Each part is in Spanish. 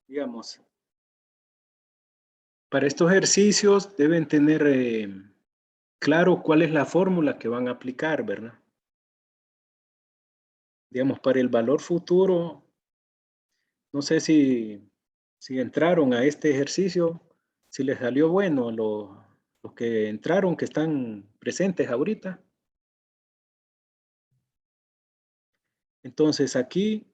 digamos, para estos ejercicios deben tener claro cuál es la fórmula que van a aplicar, ¿verdad? Digamos, para el valor futuro, no sé si entraron a este ejercicio, si les salió bueno los que entraron, que están presentes ahorita. Entonces aquí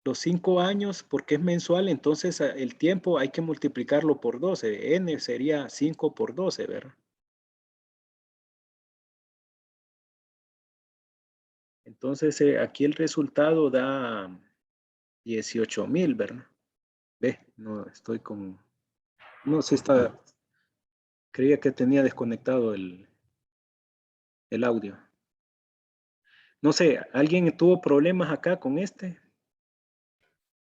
los 5 años, porque es mensual, entonces el tiempo hay que multiplicarlo por 12. N sería 5 por 12, ¿verdad? Entonces aquí el resultado da 18,000, ¿verdad? Ve, no estoy con... No sé, creía que tenía desconectado el audio. No sé, ¿alguien tuvo problemas acá con este?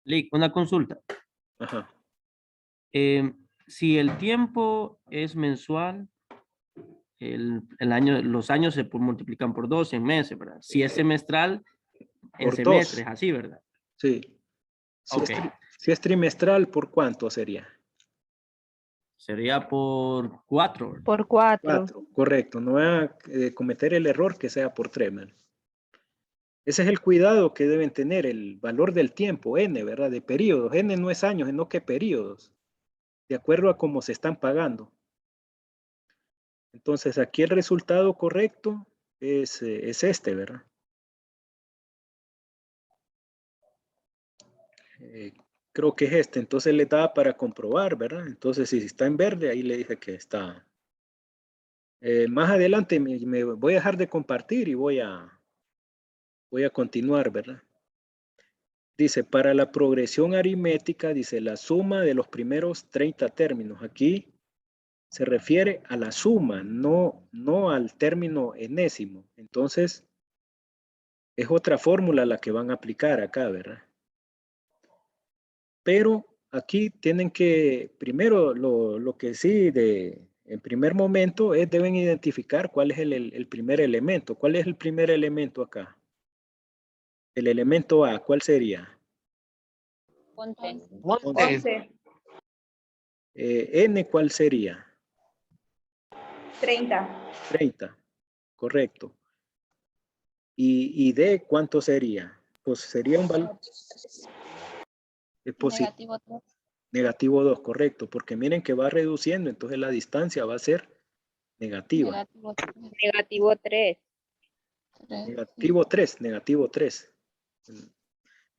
Lick, una consulta. Ajá. Si el tiempo es mensual, los años se multiplican por 12 en meses, ¿verdad? Si es semestral, en Por 2. semestres, así, ¿verdad? Sí. Si Ok. si es trimestral, ¿por cuánto sería? Sería por 4, ¿verdad? Por 4. 4, correcto. No voy a cometer el error que sea por 3, ¿verdad? Ese es el cuidado que deben tener, el valor del tiempo, N, ¿verdad? De periodos. N no es años, sino que periodos, de acuerdo a cómo se están pagando. Entonces, aquí el resultado correcto es este, ¿verdad? Creo que es este. Entonces le da para comprobar, ¿verdad? Entonces, si está en verde, ahí le dije que está. Más adelante me voy a dejar de compartir y voy a continuar, ¿verdad? Dice, para la progresión aritmética, dice, la suma de los primeros 30 términos. Aquí se refiere a la suma, no al término enésimo. Entonces, es otra fórmula la que van a aplicar acá, ¿verdad? Pero aquí tienen que, primero, lo que sí, en primer momento, deben identificar cuál es el primer elemento. ¿Cuál es el primer elemento acá? El elemento A, ¿cuál sería? 11. N, ¿cuál sería? 30. 30, correcto. ¿Y D cuánto sería? Pues sería un valor Negativo 3. negativo 2, correcto, porque miren que va reduciendo, entonces la distancia va a ser negativa. Negativo 3. Negativo 3. Negativo 3, negativo 3.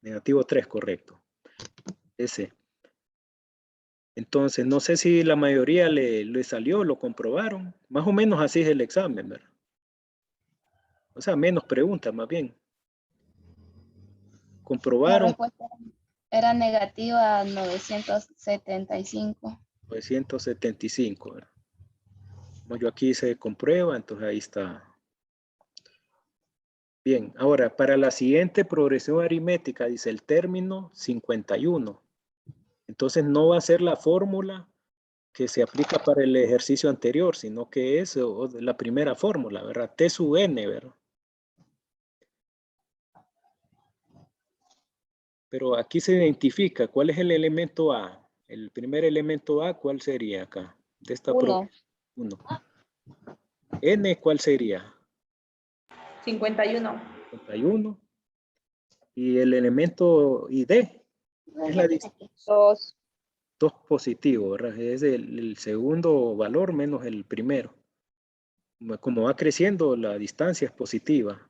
Negativo 3, correcto. Ese. Entonces, no sé si la mayoría le salió, lo comprobaron. Más o menos así es el examen, ¿verdad? O sea, menos preguntas, más bien. La Comprobaron respuesta era negativa 975. 975, ¿verdad? Como yo aquí se comprueba, entonces ahí está. Bien, ahora para la siguiente progresión aritmética dice el término 51. Entonces no va a ser la fórmula que se aplica para el ejercicio anterior, sino que es la primera fórmula, ¿verdad? T sub n, ¿verdad? Pero aquí se identifica cuál es el elemento A. El primer elemento A, ¿cuál sería acá? De esta 1. 1. N, ¿cuál sería? 51. 51. Y el elemento ID es la 2. 2 positivo, ¿verdad? Es el segundo valor menos el primero. Como va creciendo, la distancia es positiva.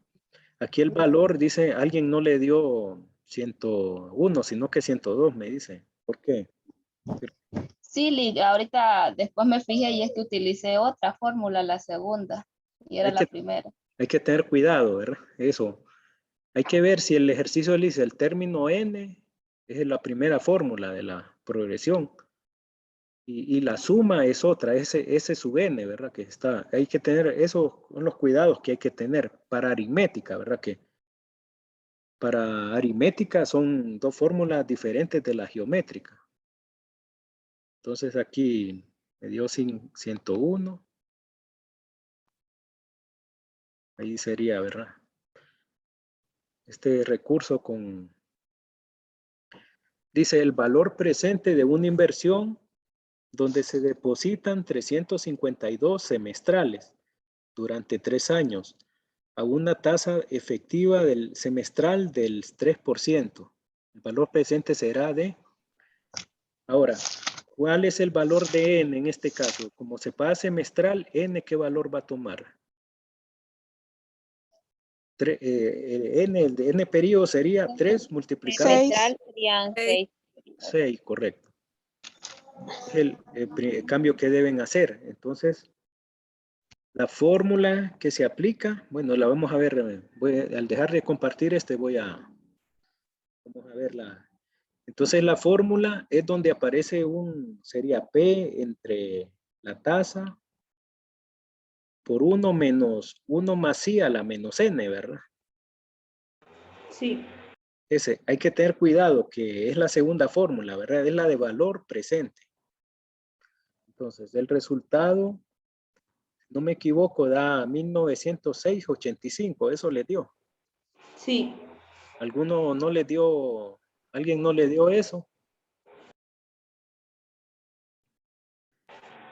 Aquí el valor, dice, alguien no le dio 101, sino que 102, me dice. ¿Por qué? Sí, ahorita después me fijé y es que utilicé otra fórmula, la segunda, y era Hay la que, primera. hay que tener cuidado, ¿verdad? Eso. Hay que ver si el ejercicio le dice el término n es la primera fórmula de la progresión. Y la suma es otra, ese sub n, ¿verdad? Que está, hay que tener, esos son los cuidados que hay que tener para aritmética, ¿verdad? Que para aritmética son dos fórmulas diferentes de la geométrica. Entonces aquí me dio 101. Ahí sería, ¿verdad? Este recurso con Dice el valor presente de una inversión donde se depositan 352 semestrales durante 3 años a una tasa efectiva del semestral del 3%. El valor presente será de... Ahora, ¿cuál es el valor de N en este caso? Como se paga semestral, N, ¿qué valor va a tomar? El de N periodo sería 3 multiplicado por Semestral serían 6. 6, correcto. Es el cambio que deben hacer. Entonces, la fórmula que se aplica, bueno, la vamos a ver. Al dejar de compartir vamos a verla. Entonces, la fórmula es donde aparece sería P entre la tasa por 1 menos 1 más I a la menos N, ¿verdad? Sí. Hay que tener cuidado que es la segunda fórmula, ¿verdad? Es la de valor presente. Entonces, el resultado, no me equivoco, da 1906,85. Eso le dio. Sí. ¿Alguno no le dio, alguien no le dio eso?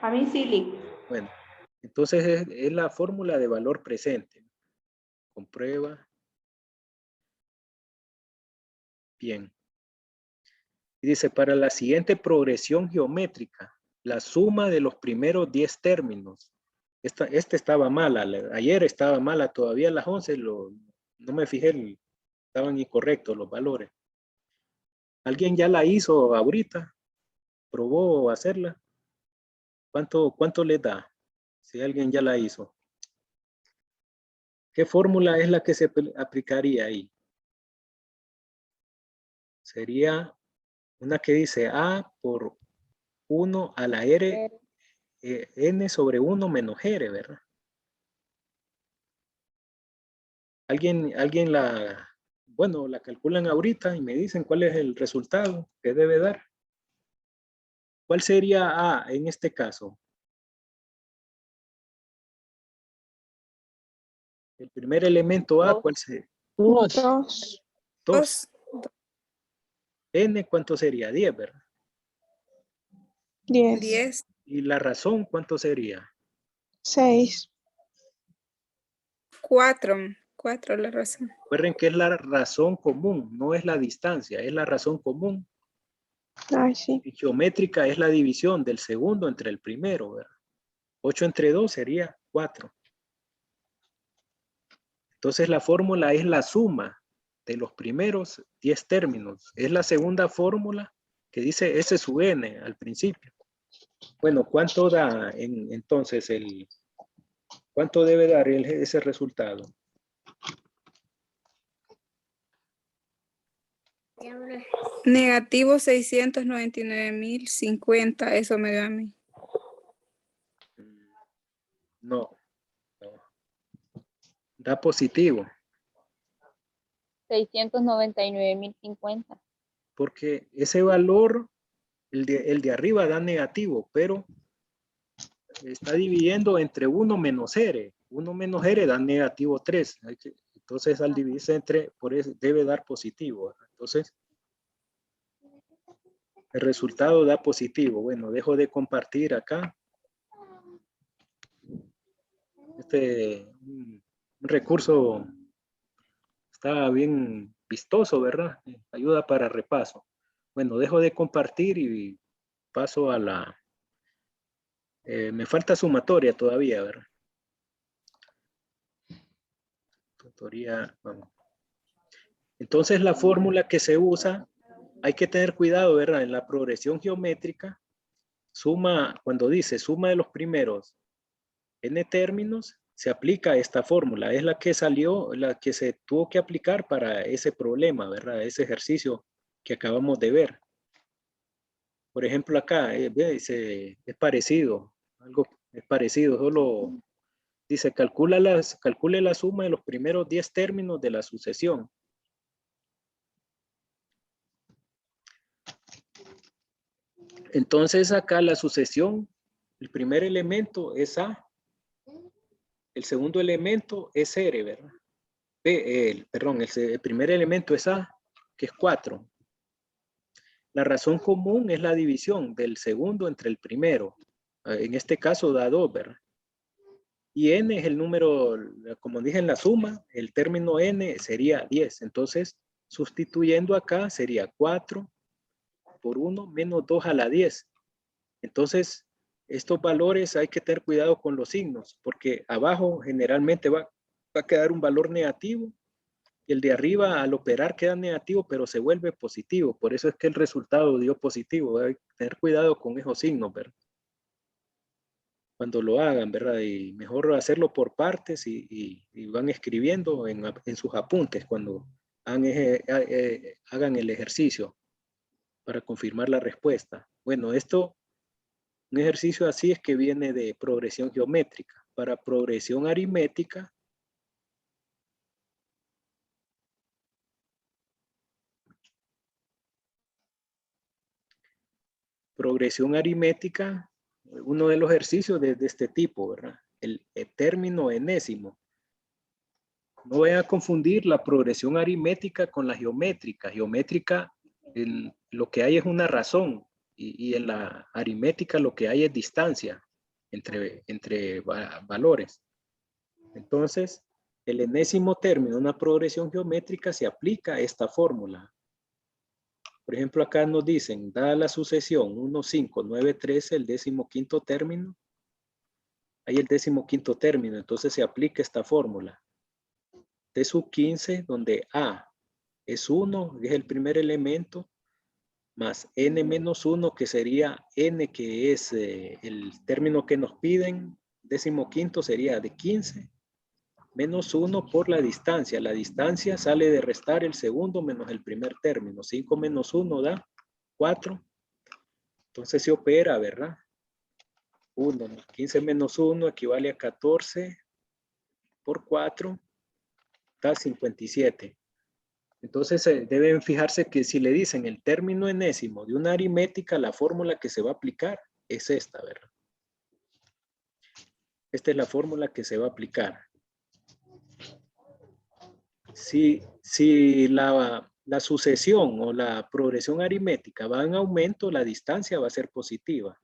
A mí sí, Lick. Bueno, entonces es la fórmula de valor presente. Comprueba. Bien. Y dice, para la siguiente progresión geométrica, la suma de los primeros 10 términos. Este estaba mala. Ayer estaba mala. Todavía a las 11 no me fijé. Estaban incorrectos los valores. ¿Alguien ya la hizo ahorita? ¿Probó hacerla? ¿Cuánto le da? Si alguien ya la hizo. ¿Qué fórmula es la que se aplicaría ahí? Sería una que dice A por 1 a la R, N sobre 1 menos R, ¿verdad? ¿Alguien la calculan ahorita y me dicen cuál es el resultado que debe dar? ¿Cuál sería A en este caso? El primer elemento A, ¿cuál sería? 2. 2. N, ¿cuánto sería? 10, ¿verdad? 10. ¿Y la razón cuánto sería? 6. 4 la razón. Recuerden que es la razón común, no es la distancia, es la razón común. Ay, sí. Y geométrica es la división del segundo entre el primero, ¿verdad? 8 entre 2 sería 4. Entonces la fórmula es la suma de los primeros 10 términos. Es la segunda fórmula que dice S sub N al principio. Bueno, ¿cuánto da entonces cuánto debe dar ese resultado? Negativo 699,050. Eso me da a mí. No. Da positivo. 699,050. Porque ese valor, el de arriba da negativo, pero está dividiendo entre 1 menos R. 1 menos R da negativo 3. Entonces, al dividirse por eso debe dar positivo. Entonces, el resultado da positivo. Bueno, dejo de compartir acá. Un recurso está bien vistoso, ¿verdad? Ayuda para repaso. Bueno, dejo de compartir y paso a la... me falta sumatoria todavía, ¿verdad? Tutoría, vamos. Entonces la fórmula que se usa, hay que tener cuidado, ¿verdad? En la progresión geométrica, cuando dice suma de los primeros n términos, se aplica esta fórmula. Es la que salió, la que se tuvo que aplicar para ese problema, ¿verdad? Ese ejercicio que acabamos de ver. Por ejemplo, acá es parecido, algo es parecido, solo dice calcule la suma de los primeros 10 términos de la sucesión. Entonces acá la sucesión, el primer elemento es A, el segundo elemento es R, ¿verdad? El primer elemento es A, que es 4. La razón común es la división del segundo entre el primero. En este caso da 2, ¿verdad? Y n es el número, como dije en la suma, el término n sería 10. Entonces, sustituyendo acá sería 4 por 1 menos 2 a la 10. Entonces, estos valores hay que tener cuidado con los signos, porque abajo generalmente va a quedar un valor negativo y el de arriba al operar queda negativo, pero se vuelve positivo. Por eso es que el resultado dio positivo. Hay que tener cuidado con esos signos, ¿verdad? Cuando lo hagan, ¿verdad? Y mejor hacerlo por partes y van escribiendo en sus apuntes cuando hagan el ejercicio para confirmar la respuesta. Bueno, un ejercicio así es que viene de progresión geométrica. Para progresión aritmética, uno de los ejercicios de este tipo, ¿verdad? El término enésimo. No vayan a confundir la progresión aritmética con la geométrica. Geométrica, lo que hay es una razón y en la aritmética lo que hay es distancia entre valores. Entonces, el enésimo término de una progresión geométrica se aplica a esta fórmula. Por ejemplo, acá nos dicen, dada la sucesión 1, 5, 9, 13, el 15º término. Hay el 15º término, entonces se aplica esta fórmula. T sub 15, donde A es 1, es el primer elemento, más n menos 1, que sería n, que es el término que nos piden, 15º sería de 15, menos 1 por la distancia. La distancia sale de restar el segundo menos el primer término. 5 menos 1 da 4. Entonces se opera, ¿verdad? 1, 15 menos 1 equivale a 14 por 4, da 57. Entonces deben fijarse que si le dicen el término enésimo de una aritmética, la fórmula que se va a aplicar es esta, ¿verdad? Esta es la fórmula que se va a aplicar. Si la sucesión o la progresión aritmética va en aumento, la distancia va a ser positiva.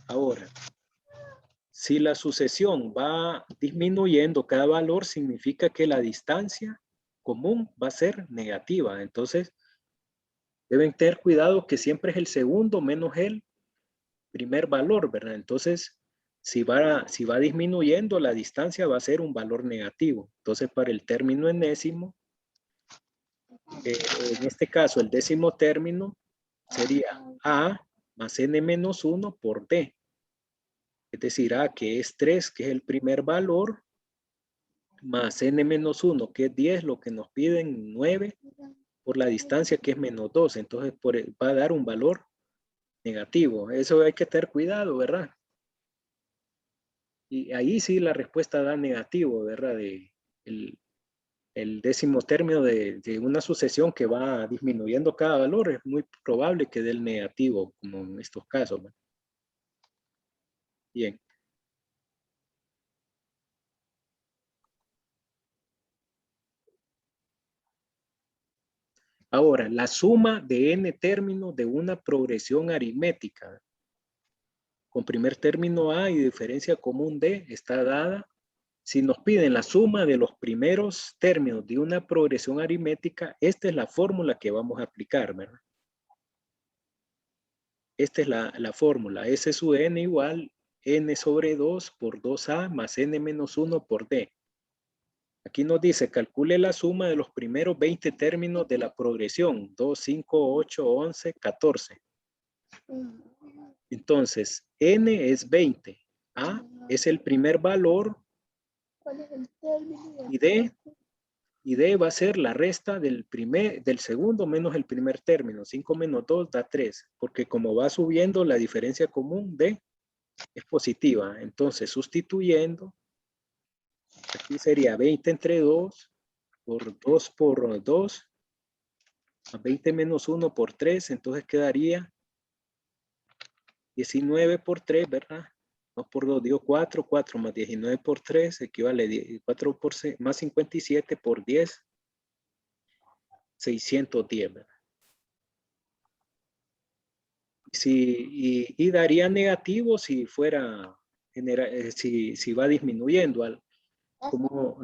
Ahora, si la sucesión va disminuyendo cada valor, significa que la distancia común va a ser negativa. Entonces, deben tener cuidado que siempre es el segundo menos el primer valor, ¿verdad? Entonces, si va disminuyendo, la distancia va a ser un valor negativo. Entonces, para el término enésimo, en este caso, el décimo término sería A más n menos 1 por D. Es decir, A, que es 3, que es el primer valor, más n menos 1, que es 10, lo que nos piden 9, por la distancia que es menos 2. Entonces va a dar un valor negativo. Eso hay que tener cuidado, ¿verdad? Y ahí sí la respuesta da negativo, ¿verdad? El décimo término de una sucesión que va disminuyendo cada valor, es muy probable que dé el negativo, como en estos casos, ¿verdad? Bien. Ahora, la suma de n términos de una progresión aritmética con primer término A y diferencia común D está dada. Si nos piden la suma de los primeros términos de una progresión aritmética, esta es la fórmula que vamos a aplicar, ¿verdad? Esta es la fórmula. S sub n igual n sobre 2 por 2A más n menos 1 por D. Aquí nos dice, calcule la suma de los primeros 20 términos de la progresión. 2, 5, 8, 11, 14. Entonces, n es 20. A es el primer valor. Y D va a ser la resta del segundo menos el primer término. 5 menos 2 da 3. Porque como va subiendo, la diferencia común D es positiva. Entonces, sustituyendo, aquí sería 20 entre 2 por 2 por 2, más 20 menos 1 por 3, entonces quedaría 19 por 3, ¿verdad? 2 por 2 dio 4, 4 más 19 por 3 equivale a 4 por 6, más 57 por 10, 610, ¿verdad? y daría negativo si fuera, si va disminuyendo. Como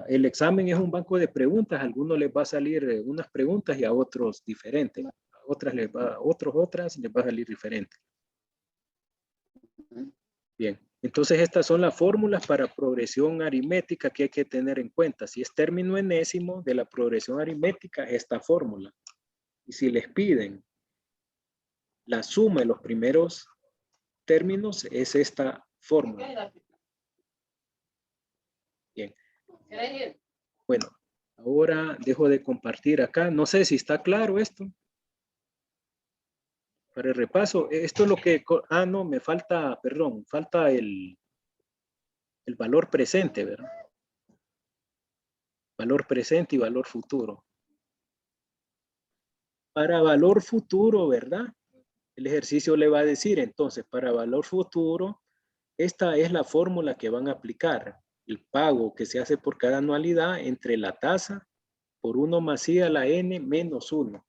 el examen es un banco de preguntas, a algunos les va a salir unas preguntas y a otros diferentes. A otras les va a salir diferente. Bien, entonces estas son las fórmulas para progresión aritmética que hay que tener en cuenta. Si es término enésimo de la progresión aritmética, esta fórmula. Y si les piden la suma de los primeros términos, es esta fórmula. Bien. Bueno, ahora dejo de compartir acá. No sé si está claro esto. Para el repaso, esto es lo que... no, me falta, perdón, falta el valor presente, ¿verdad? Valor presente y valor futuro. Para valor futuro, ¿verdad? El ejercicio le va a decir, entonces, para valor futuro, esta es la fórmula que van a aplicar. El pago que se hace por cada anualidad entre la tasa por 1 más i a la n menos 1.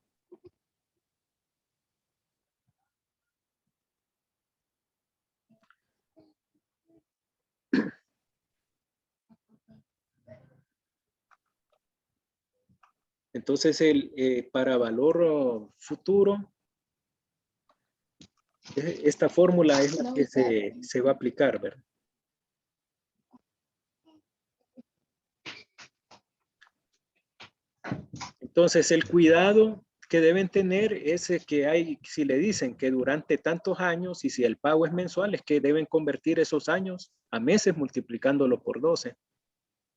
Entonces, para valor futuro, esta fórmula es la que se va a aplicar, ¿verdad? Entonces, el cuidado que deben tener es que hay, si le dicen que durante tantos años y si el pago es mensual, es que deben convertir esos años a meses multiplicándolo por 12.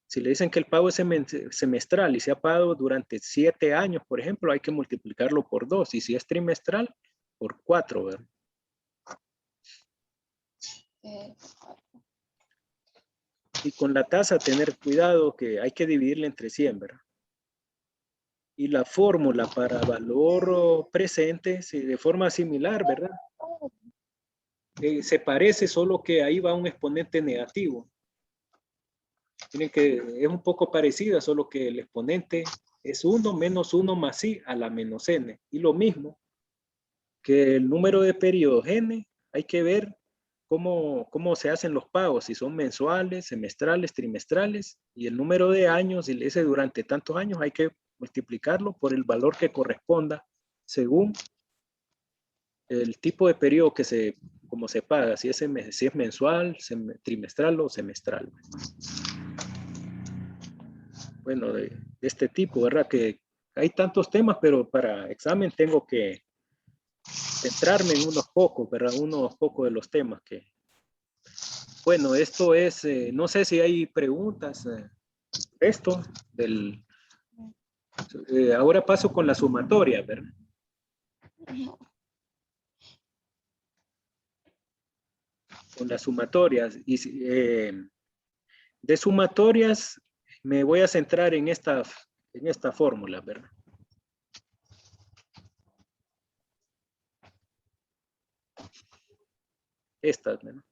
Si le dicen que el pago es semestral y se ha pagado durante 7 años, por ejemplo, hay que multiplicarlo por 2. Y si es trimestral, por 4, ¿verdad? Y con la tasa, tener cuidado que hay que dividirla entre 100, ¿verdad? Y la fórmula para valor presente, sí, de forma similar, ¿verdad? Se parece, solo que ahí va un exponente negativo. Miren que es un poco parecida, solo que el exponente es 1 menos 1 más i a la menos n. Y lo mismo que el número de periodos n, hay que ver cómo se hacen los pagos, si son mensuales, semestrales, trimestrales, y el número de años, si le dice durante tantos años, hay que multiplicarlo por el valor que corresponda según el tipo de periodo como se paga, si es mensual, trimestral o semestral. Bueno, de este tipo, ¿verdad? Que hay tantos temas, pero para examen tengo que centrarme en unos pocos, ¿verdad? Unos pocos de los temas que... Bueno, esto es, no sé si hay preguntas. Esto del... ahora paso con la sumatoria, ¿verdad? Con las sumatorias. Y de sumatorias me voy a centrar en esta fórmula, ¿verdad? Estas, ¿verdad?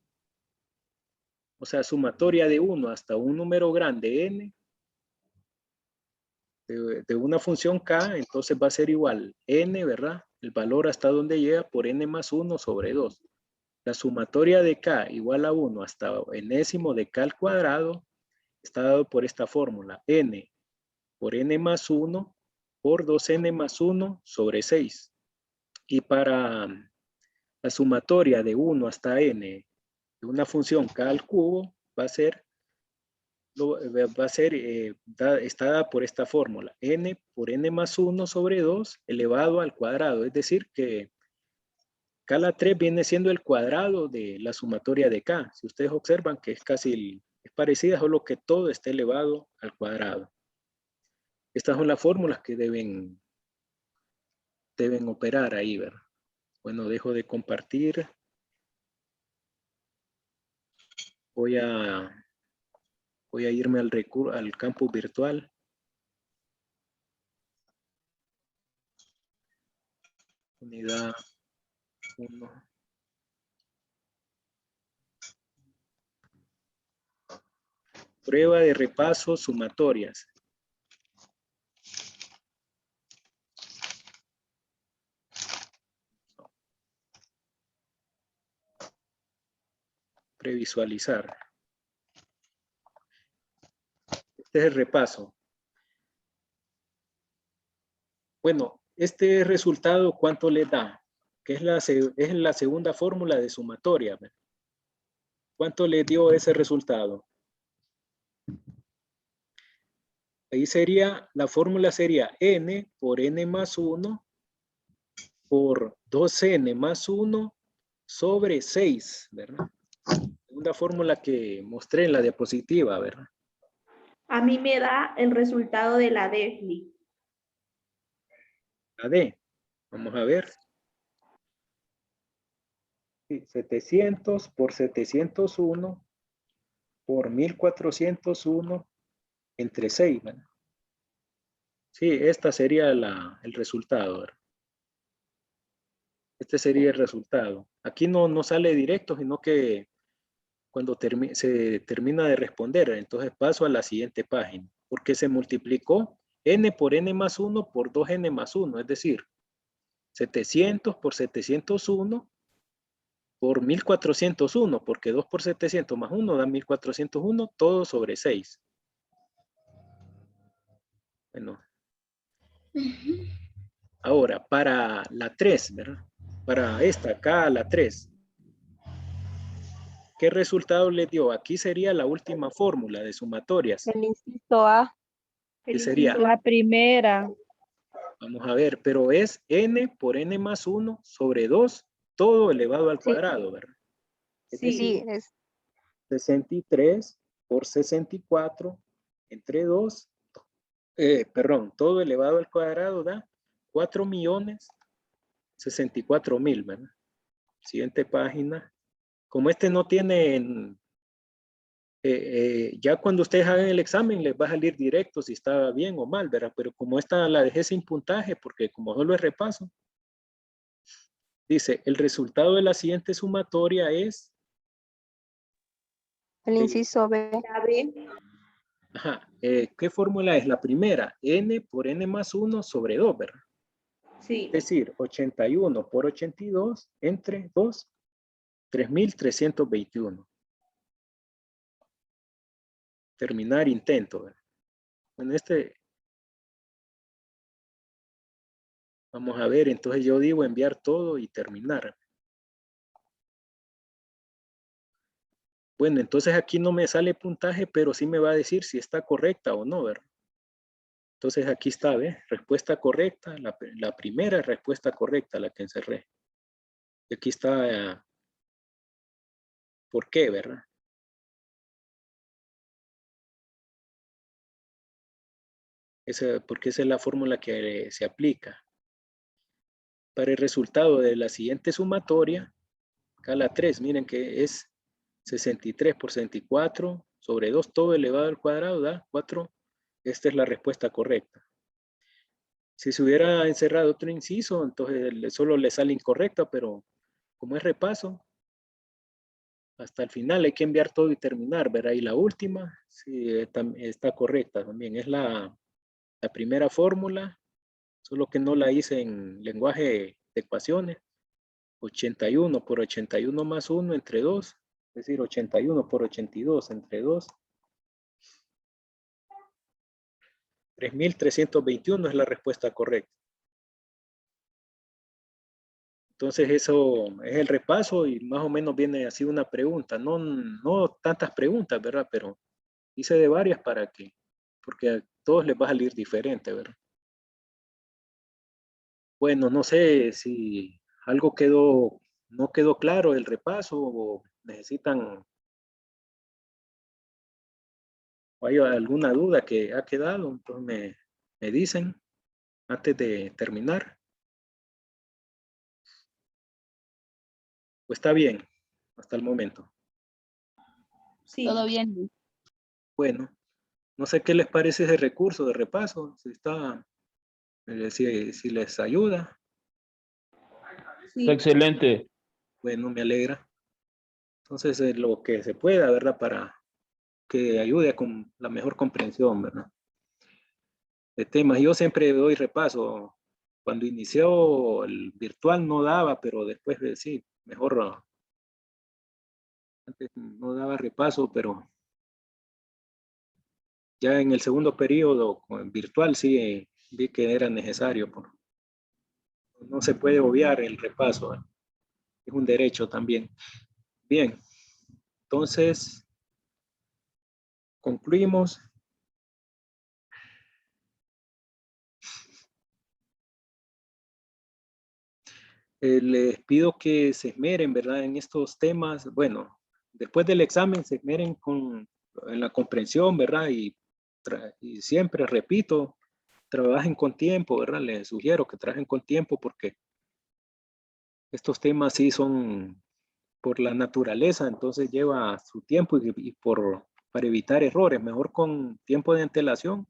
O sea, sumatoria de 1 hasta un número grande n de una función k, entonces va a ser igual n, ¿verdad? El valor hasta donde llega por n más 1 sobre 2. La sumatoria de k igual a 1 hasta enésimo de k al cuadrado está dado por esta fórmula, n por n más 1 por 2n más 1 sobre 6. Y para la sumatoria de 1 hasta n de una función k al cubo va a ser está dada por esta fórmula, n por n más 1 sobre 2 elevado al cuadrado. Es decir que k a la 3 viene siendo el cuadrado de la sumatoria de k. Si ustedes observan que es es parecida, solo que todo está elevado al cuadrado. Estas son las fórmulas que deben operar ahí, ¿verdad? Bueno, dejo de compartir. Voy a irme al campo virtual. Unidad 1. Prueba de repaso sumatorias. Previsualizar. Este es el repaso. Bueno, este resultado, ¿cuánto le da? Que es la segunda fórmula de sumatoria. ¿Ve? ¿Cuánto le dio ese resultado? Ahí sería, la fórmula sería n por n más 1 por 2n más 1 sobre 6, ¿verdad? Segunda fórmula que mostré en la diapositiva, ¿verdad? A mí me da el resultado de la DEFLI. La D. Vamos a ver. Sí, 700 por 701 por 1401 entre 6, ¿verdad? Sí, esta sería el resultado, ¿verdad? Este sería el resultado. Aquí no sale directo, sino que cuando se termina de responder, entonces paso a la siguiente página, porque se multiplicó n por n más 1 por 2n más 1, es decir, 700 por 701 por 1401, porque 2 por 700 más 1 da 1401, todo sobre 6. Bueno. Ahora, para la 3, ¿verdad? Para esta, acá la 3. ¿Qué resultado le dio? Aquí sería la última fórmula de sumatorias. El inciso A. ¿Qué sería? La primera. Vamos a ver, pero es n por n más 1 sobre 2, todo elevado al Sí. cuadrado, ¿verdad? Es Sí. decir, Sí, es 63 por 64 entre 2, perdón, todo elevado al cuadrado da 4.064.000, ¿verdad? Siguiente página. Como este no tiene, ya cuando ustedes hagan el examen les va a salir directo si está bien o mal, ¿verdad? Pero como esta la dejé sin puntaje, porque como solo es repaso, dice, el resultado de la siguiente sumatoria es... el inciso B. La B. Ajá, ¿qué fórmula es? La primera, n por n más 1 sobre 2, ¿verdad? Sí. Es decir, 81 por 82 entre 2, 3.321. Terminar intento, ¿verdad? En este, vamos a ver, entonces yo digo enviar todo y terminar. Bueno, entonces aquí no me sale puntaje, pero sí me va a decir si está correcta o no, ¿verdad? Entonces aquí está, ¿ves? Respuesta correcta, la primera respuesta correcta, la que encerré. Y aquí está, ¿por qué, verdad? Porque esa es la fórmula que se aplica. Para el resultado de la siguiente sumatoria, acá la 3, miren que es 63 por 64 sobre 2, todo elevado al cuadrado, da 4. Esta es la respuesta correcta. Si se hubiera encerrado otro inciso, entonces solo le sale incorrecta, pero como es repaso, hasta el final hay que enviar todo y terminar, ¿verdad? Y la última, sí, está correcta también. Es la primera fórmula, solo que no la hice en lenguaje de ecuaciones. 81 por 81 más 1 entre 2, es decir, 81 por 82 entre 2. 3.321 es la respuesta correcta. Entonces eso es el repaso y más o menos viene así una pregunta. No tantas preguntas, ¿verdad? Pero hice de varias porque a todos les va a salir diferente, ¿verdad? Bueno, no sé si algo no quedó claro el repaso o necesitan, o hay alguna duda que ha quedado, entonces me dicen antes de terminar. Pues está bien, hasta el momento. Sí. Todo bien. Bueno, no sé qué les parece ese recurso de repaso, si les ayuda. Sí. Excelente. Bueno, me alegra. Entonces, lo que se pueda, ¿verdad? Para que ayude con la mejor comprensión, ¿verdad? De temas. Yo siempre doy repaso. Cuando inició el virtual no daba, pero después sí, mejor Antes no daba repaso, pero ya en el segundo periodo virtual sí vi que era necesario. No se puede obviar el repaso. Es un derecho también. Bien, entonces concluimos. Les pido que se esmeren, ¿verdad? En estos temas. Bueno, después del examen se esmeren en la comprensión, ¿verdad? Y siempre repito, trabajen con tiempo, ¿verdad? Les sugiero que trabajen con tiempo porque estos temas sí son por la naturaleza, entonces lleva su tiempo para evitar errores, mejor con tiempo de antelación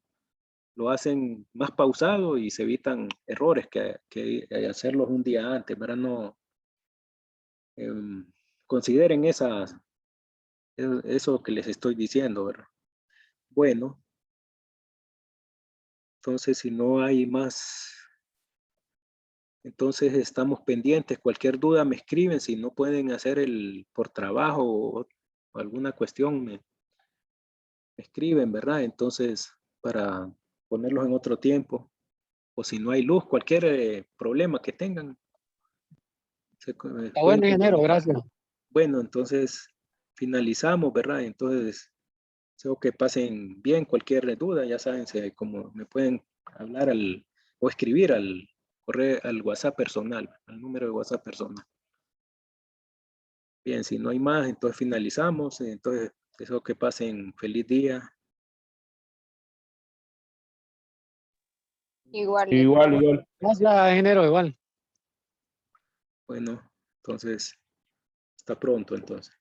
lo hacen más pausado y se evitan errores que hacerlos un día antes, ¿verdad? No consideren eso que les estoy diciendo, ¿verdad? Bueno, entonces si no hay más, entonces estamos pendientes. Cualquier duda me escriben. Si no pueden hacer por trabajo o alguna cuestión, me escriben, ¿verdad? Entonces, para ponerlos en otro tiempo. O si no hay luz, cualquier problema que tengan. Está bueno, ingeniero, gracias. Bueno, entonces finalizamos, ¿verdad? Entonces, deseo que pasen bien. Cualquier duda, ya saben, como me pueden hablar o escribir al correo, al WhatsApp personal, al número de WhatsApp personal. Bien, si no hay más, entonces finalizamos. Entonces, deseo que pasen feliz día. Igual. Igual. Gracias, ingeniero, igual. Bueno, entonces, hasta pronto, entonces.